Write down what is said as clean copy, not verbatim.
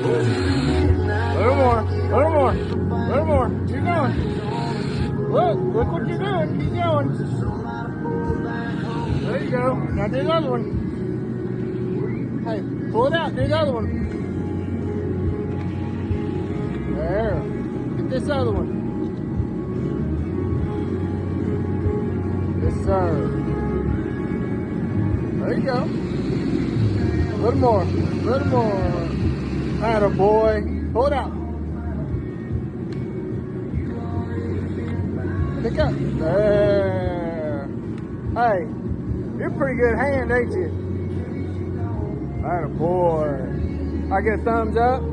Little more. Little more. Little more. Keep going. Look what you're doing. Keep going. There you go. Now do the other one. Hey, pull it out. Do the other one. There. Get this other one. Yes, sir. There you go. A little more. A little more. Atta boy. Pull it out. Pick up. There. Hey, you're a pretty good hand, ain't you? Atta boy. I get a thumbs up.